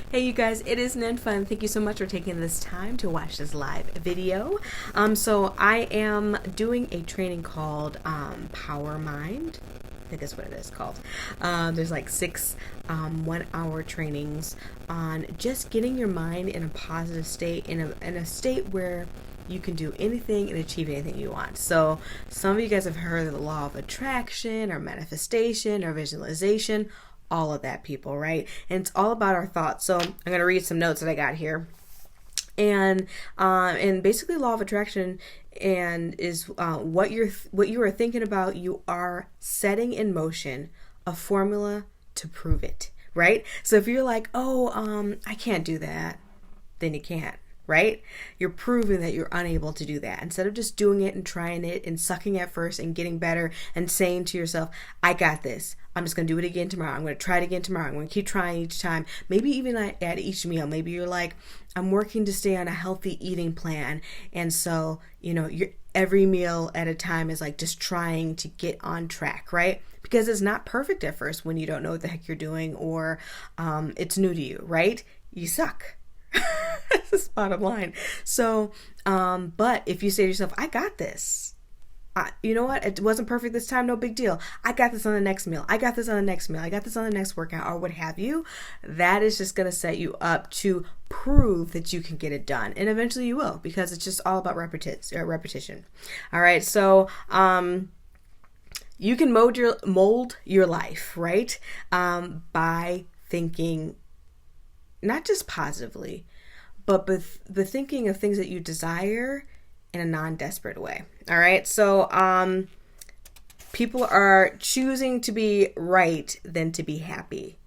Hey you guys, it is Nan Fun. Thank you so much for taking this time to watch this live video. So I am doing a training called Power Mind. I think that's what it is called. There's like six 1 hour trainings on just getting your mind in a positive state, in a state where you can do anything and achieve anything you want. So some of you guys have heard of the law of attraction or manifestation or visualization, all of that, people, right? And it's all about our thoughts. So I'm going to read some notes that I got here. And basically law of attraction is what you are thinking about, you are setting in motion a formula to prove it, right? So if you're like, I can't do that, then you can't. Right? You're proving that you're unable to do that. Instead of just doing it and trying it and sucking at first and getting better and saying to yourself, I got this. I'm just going to do it again tomorrow. I'm going to try it again tomorrow. I'm going to keep trying each time. Maybe even at each meal. Maybe you're like, I'm working to stay on a healthy eating plan. And so, you're every meal at a time is like just trying to get on track, right? Because it's not perfect at first when you don't know what the heck you're doing or it's new to you, right? You suck. That's the bottom line. So, but if you say to yourself, I got this. You know what? It wasn't perfect this time. No big deal. I got this on the next meal. I got this on the next meal. I got this on the next workout or what have you. That is just going to set you up to prove that you can get it done. And eventually you will, because it's just all about repetition. All right. So, you can mold your life, right? By thinking not just positively, but the thinking of things that you desire in a non-desperate way. All right. So, people are choosing to be right than to be happy.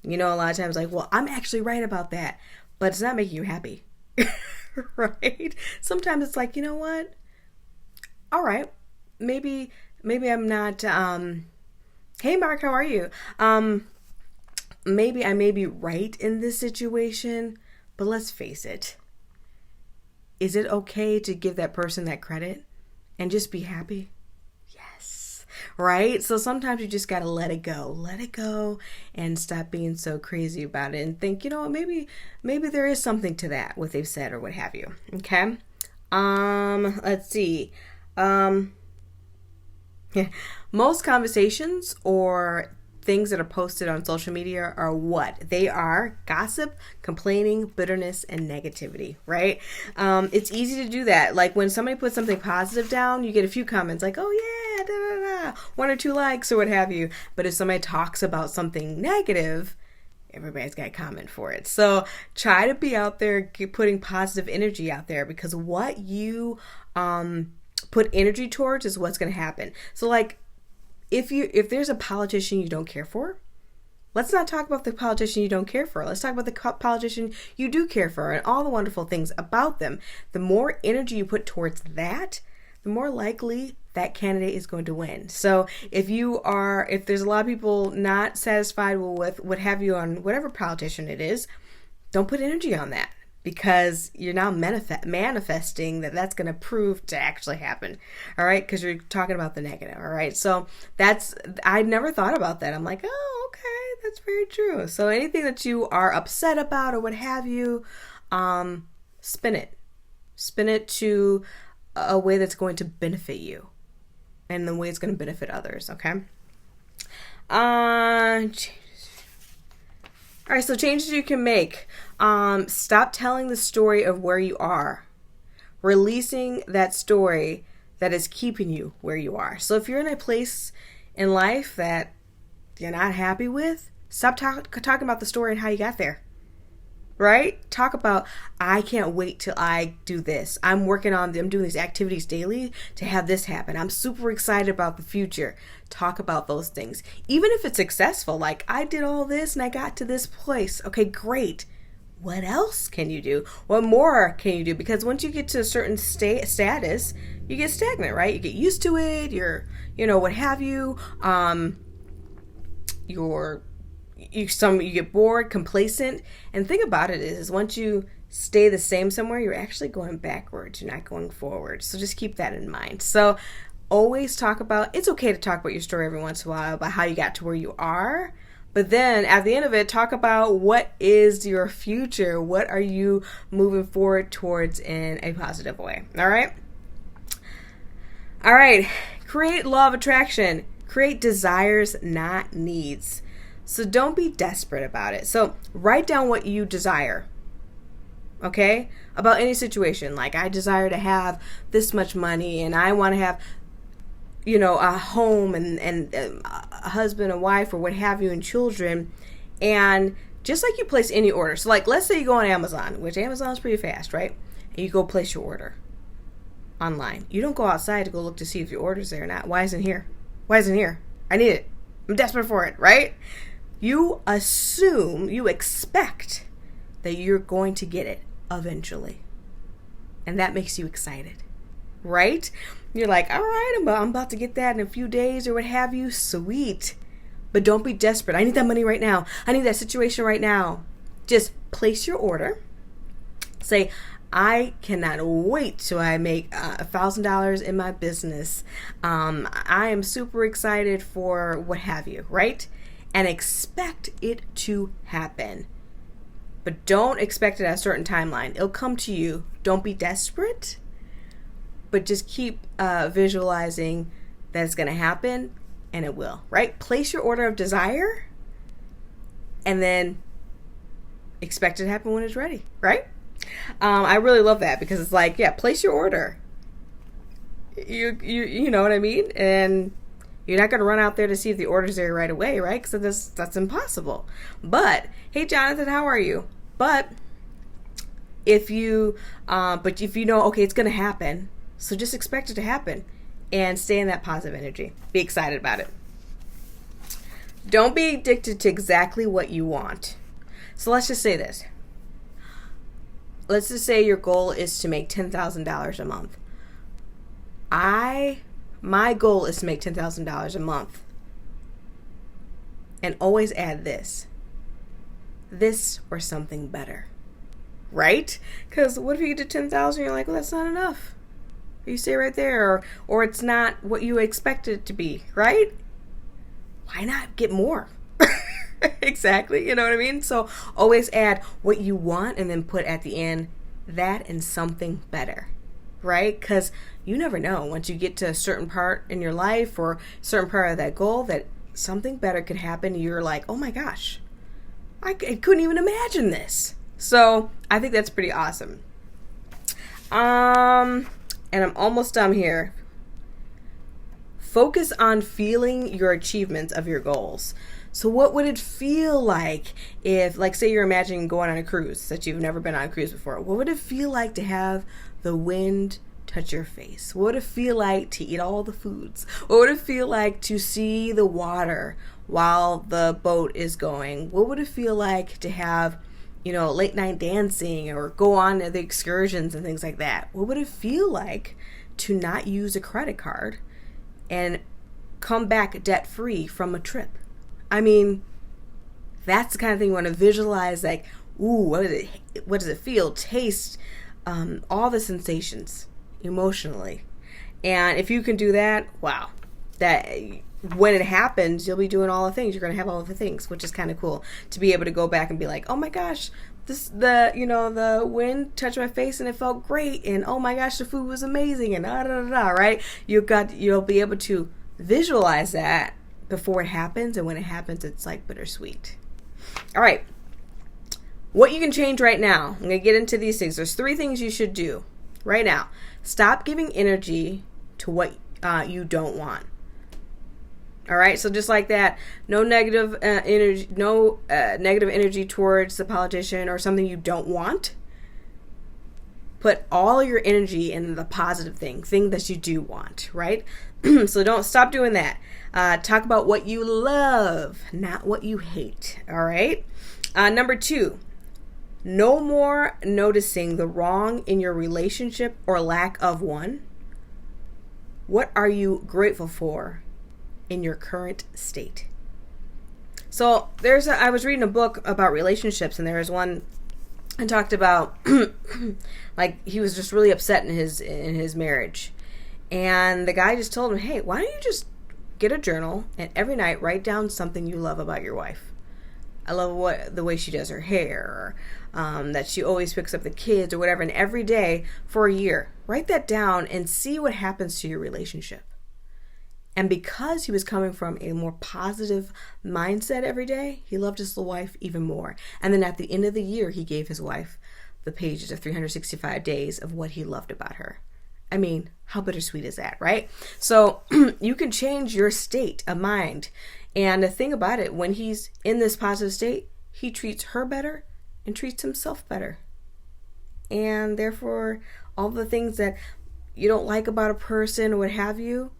A lot of times like, well, I'm actually right about that, but it's not making you happy. Right. Sometimes it's like, you know what? All right. Maybe I'm not, hey Mark, how are you? Maybe I may be right in this situation, but let's face it. Is it okay to give that person that credit and just be happy? Yes. Right? So sometimes you just got to let it go. Let it go and stop being so crazy about it and think, maybe there is something to that, what they've said or what have you. Okay? Let's see. Most conversations or things that are posted on social media are what? They are gossip, complaining, bitterness, and negativity, right? It's easy to do that. Like when somebody puts something positive down, you get a few comments like, oh yeah, da, da, da, 1 or 2 likes or what have you. But if somebody talks about something negative, everybody's got a comment for it. So try to be out there putting positive energy out there, because what you put energy towards is what's going to happen. So like, if there's a politician you don't care for, let's not talk about the politician you don't care for. Let's talk about the politician you do care for and all the wonderful things about them. The more energy you put towards that, the more likely that candidate is going to win. So if there's a lot of people not satisfied with what have you on whatever politician it is, don't put energy on that, because you're now manifesting that's going to prove to actually happen. All right. Because you're talking about the negative. All right. So I never thought about that. I'm like, oh, okay. That's very true. So anything that you are upset about or what have you, spin it to a way that's going to benefit you and the way it's going to benefit others. Okay. All right, so changes you can make. Stop telling the story of where you are. Releasing that story that is keeping you where you are. So if you're in a place in life that you're not happy with, stop talking about the story and how you got there. Right? Talk about, I can't wait till I do this. I'm doing these activities daily to have this happen. I'm super excited about the future. Talk about those things. Even if it's successful, like I did all this and I got to this place. Okay, great. What else can you do? What more can you do? Because once you get to a certain status, you get stagnant, right? You get used to it. What have you. You get bored, complacent, and the thing about it is once you stay the same somewhere, you're actually going backwards. You're not going forward. So just keep that in mind. So always it's okay to talk about your story every once in a while about how you got to where you are, But then at the end of it, talk about what is your future? What are you moving forward towards in a positive way? All right? All right. Create law of attraction. Create desires, not needs. So don't be desperate about it. So write down what you desire. Okay? About any situation. Like, I desire to have this much money, and I want to have, a home and a husband and wife or what have you, and children. And just like you place any order. So like, let's say you go on Amazon, which Amazon's pretty fast, right? And you go place your order online. You don't go outside to go look to see if your order's there or not. Why isn't it here? Why isn't it here? I need it. I'm desperate for it, right? You expect that you're going to get it eventually. And that makes you excited, right? You're like, all right, I'm about to get that in a few days or what have you. Sweet. But don't be desperate. I need that money right now. I need that situation right now. Just place your order. Say, I cannot wait till I make $1,000 in my business. I am super excited for what have you, right? And expect it to happen. But don't expect it at a certain timeline. It'll come to you. Don't be desperate, but just keep visualizing that it's going to happen, and it will, right? Place your order of desire and then expect it to happen when it's ready, right? I really love that because it's like, yeah, place your order. You know what I mean? And you're not going to run out there to see if the order's there right away, right? Because that's impossible. But, hey, Jonathan, how are you? But if you know, okay, it's going to happen, so just expect it to happen and stay in that positive energy. Be excited about it. Don't be addicted to exactly what you want. So let's just say this. Let's just say your goal is to make $10,000 a month. My goal is to make $10,000 a month. And always add this or something better. Right? Because what if you get to 10,000 you're like, well, that's not enough. You stay right there, or it's not what you expected it to be, right? Why not get more? Exactly, you know what I mean? So always add what you want and then put at the end that and something better, right? Because you never know, once you get to a certain part in your life or a certain part of that goal, that something better could happen. You're like, oh my gosh, I couldn't even imagine this. So I think that's pretty awesome. And I'm almost done here. Focus on feeling your achievements of your goals. So what would it feel like if, like, say you're imagining going on a cruise that you've never been on a cruise before. What would it feel like to have the wind touch your face? What would it feel like to eat all the foods? What would it feel like to see the water while the boat is going? What would it feel like to have, late night dancing or go on the excursions and things like that? What would it feel like to not use a credit card and come back debt-free from a trip? I mean, that's the kind of thing you want to visualize, like, ooh, what does it feel, taste, all the sensations emotionally. And if you can do that, wow, that when it happens, you'll be doing all the things. You're going to have all the things, which is kind of cool to be able to go back and be like, oh my gosh, the wind touched my face and it felt great. And oh my gosh, the food was amazing. And right? You'll be able to visualize that before it happens, and when it happens, it's like bittersweet. All right, what you can change right now. I'm going to get into these things. There's 3 things you should do right now. Stop giving energy to what you don't want. All right, so just like that, no negative energy, negative energy towards the politician or something you don't want. Put all your energy in the positive thing that you do want, right? So don't stop doing that. Talk about what you love, not what you hate, all right? Number 2, no more noticing the wrong in your relationship or lack of one. What are you grateful for in your current state? So I was reading a book about relationships, and there was one and talked about like he was just really upset in his marriage, and the guy just told him, hey, why don't you just get a journal and every night write down something you love about your wife? I love the way she does her hair, that she always picks up the kids or whatever. And every day for a year, write that down and see what happens to your relationship. And because he was coming from a more positive mindset every day, he loved his wife even more. And then at the end of the year, he gave his wife the pages of 365 days of what he loved about her. I mean, how bittersweet is that, right? So you can change your state of mind. And the thing about it, when he's in this positive state, he treats her better and treats himself better. And therefore, all the things that you don't like about a person or what have you,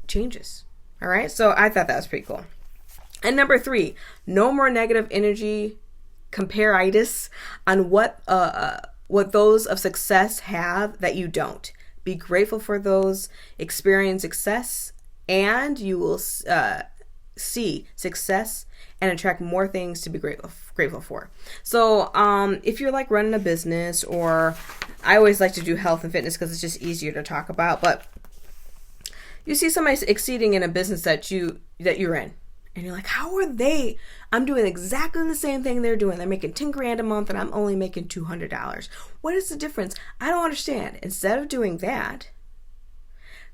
changes. All right. So I thought that was pretty cool. And number 3, no more negative energy comparitis on what those of success have that you don't. Be grateful for those experience success, and you will see success and attract more things to be grateful for. So if you're like running a business, or I always like to do health and fitness because it's just easier to talk about, but you see somebody exceeding in a business that you're in, and you're like, how are they? I'm doing exactly the same thing they're doing. They're making 10 grand a month and I'm only making $200. What is the difference? I don't understand. Instead of doing that,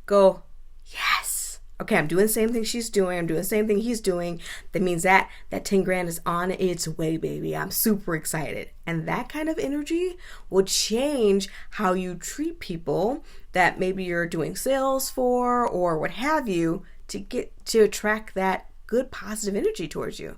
go, yes. Okay, I'm doing the same thing she's doing. I'm doing the same thing he's doing. That means that 10 grand is on its way, baby. I'm super excited. And that kind of energy will change how you treat people that maybe you're doing sales for or what have you, to attract that good positive energy towards you.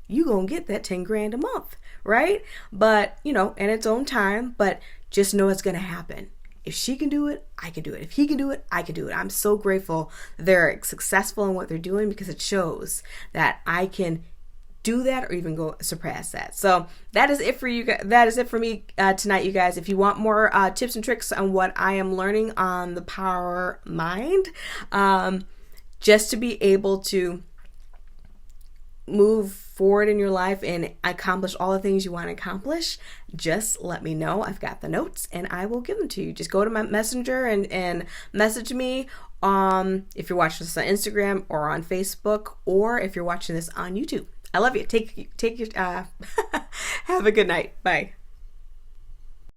You gonna get that 10 grand a month, right? But, in its own time, but just know it's gonna happen. If she can do it, I can do it. If he can do it, I can do it. I'm so grateful they're successful in what they're doing, because it shows that I can do that or even go surpass that. So that is it for you guys. That is it for me tonight, you guys. If you want more tips and tricks on what I am learning on the Power Mind, just to be able to move forward in your life and accomplish all the things you want to accomplish, just let me know. I've got the notes and I will give them to you. Just go to my messenger and message me if you're watching this on Instagram or on Facebook, or if you're watching this on YouTube. I love you. Take your have a good night. Bye.